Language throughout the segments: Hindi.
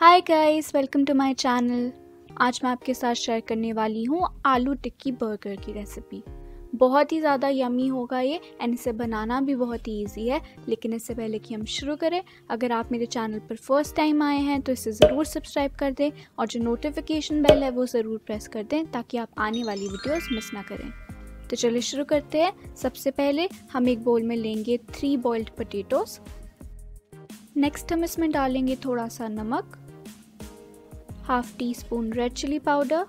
Hi guys, welcome to my channel. आज मैं आपके साथ शेयर करने वाली हूँ आलू टिक्की बर्गर की रेसिपी। बहुत ही ज़्यादा यमी होगा ये एंड इसे बनाना भी बहुत ही ईजी है। लेकिन इससे पहले कि हम शुरू करें, अगर आप मेरे चैनल पर फर्स्ट टाइम आए हैं तो इसे ज़रूर सब्सक्राइब कर दें और जो नोटिफिकेशन बेल है वो ज़रूर प्रेस कर दें ताकि आप आने वाली वीडियोस मिस ना करें। तो चलिए शुरू करते हैं। सबसे पहले हम एक बोल में लेंगे 3 बॉइल्ड पोटैटोस। नेक्स्ट हम इसमें डालेंगे थोड़ा सा नमक, half teaspoon red chilli powder,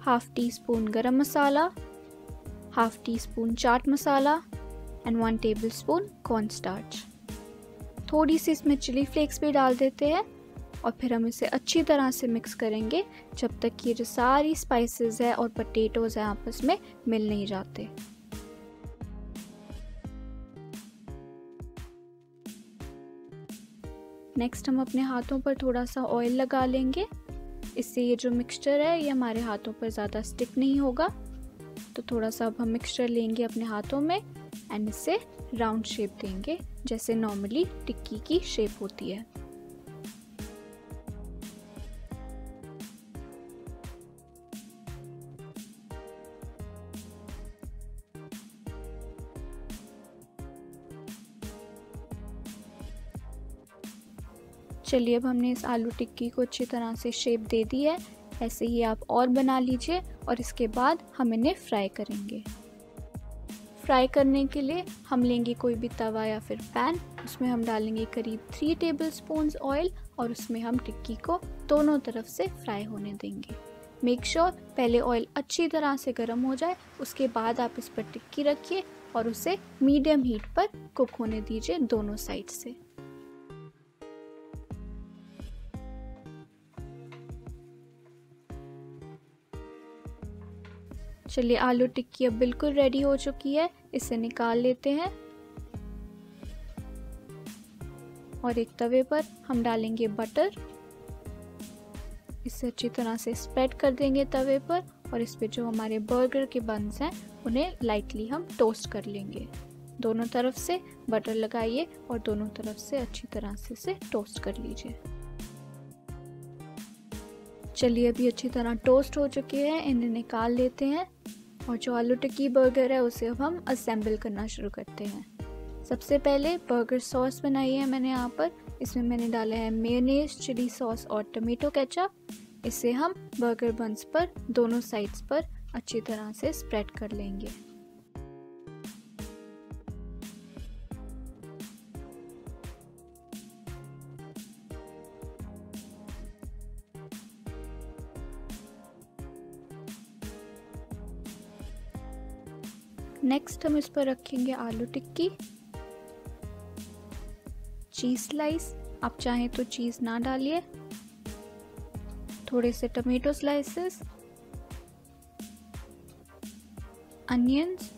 half teaspoon garam masala, half teaspoon chaat masala and 1 tablespoon corn starch. थोड़ी सी इसमें चिली फ्लेक्स भी डाल देते हैं और फिर हम इसे अच्छी तरह से मिक्स करेंगे जब तक कि ये जो सारी स्पाइसेस है और पोटैटोज है आपस में मिल नहीं जाते। नेक्स्ट हम अपने हाथों पर थोड़ा सा ऑयल लगा लेंगे। इससे ये जो मिक्सचर है ये हमारे हाथों पर ज़्यादा स्टिक नहीं होगा। तो थोड़ा सा अब हम मिक्सचर लेंगे अपने हाथों में एंड इसे राउंड शेप देंगे जैसे नॉर्मली टिक्की की शेप होती है। चलिए, अब हमने इस आलू टिक्की को अच्छी तरह से शेप दे दी है। ऐसे ही आप और बना लीजिए और इसके बाद हम इन्हें फ्राई करेंगे। फ्राई करने के लिए हम लेंगे कोई भी तवा या फिर पैन। उसमें हम डालेंगे करीब 3 टेबल स्पून्स ऑयल और उसमें हम टिक्की को दोनों तरफ से फ्राई होने देंगे। मेक श्योर पहले ऑयल अच्छी तरह से गर्म हो जाए, उसके बाद आप इस पर टिक्की रखिए और उसे मीडियम हीट पर कुक होने दीजिए दोनों साइड से। चलिए, आलू टिक्की अब बिल्कुल रेडी हो चुकी है। इसे निकाल लेते हैं और एक तवे पर हम डालेंगे बटर। इसे अच्छी तरह से स्प्रेड कर देंगे तवे पर और इस पे जो हमारे बर्गर के बन्स हैं उन्हें लाइटली हम टोस्ट कर लेंगे। दोनों तरफ से बटर लगाइए और दोनों तरफ से अच्छी तरह से इसे टोस्ट कर लीजिए। चलिए, अभी अच्छी तरह टोस्ट हो चुके हैं, इन्हें निकाल लेते हैं और जो आलू टिक्की बर्गर है उसे अब हम असेंबल करना शुरू करते हैं। सबसे पहले बर्गर सॉस बनाई है मैंने यहाँ पर। इसमें मैंने डाला है मेयोनेज़, चिली सॉस और टमेटो केचप। इसे हम बर्गर बन्स पर दोनों साइड्स पर अच्छी तरह से स्प्रेड कर लेंगे। नेक्स्ट हम इस पर रखेंगे आलू टिक्की, चीज़ स्लाइस। आप चाहें तो चीज़ ना डालिए, थोड़े से टमेटो स्लाइसेस, अनियंस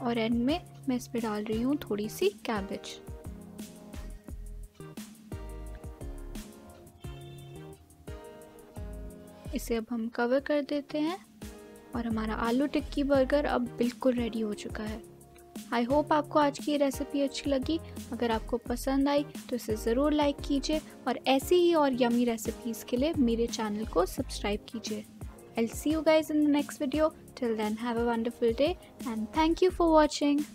और एंड में मैं इस पर डाल रही हूँ थोड़ी सी कैबेज। इसे अब हम कवर कर देते हैं और हमारा आलू टिक्की बर्गर अब बिल्कुल रेडी हो चुका है। आई होप आपको आज की रेसिपी अच्छी लगी। अगर आपको पसंद आई तो इसे ज़रूर लाइक कीजिए और ऐसी ही और यमी रेसिपीज़ के लिए मेरे चैनल को सब्सक्राइब कीजिए। I'll see you guys in the next video. Till then, have a wonderful day and thank you for watching.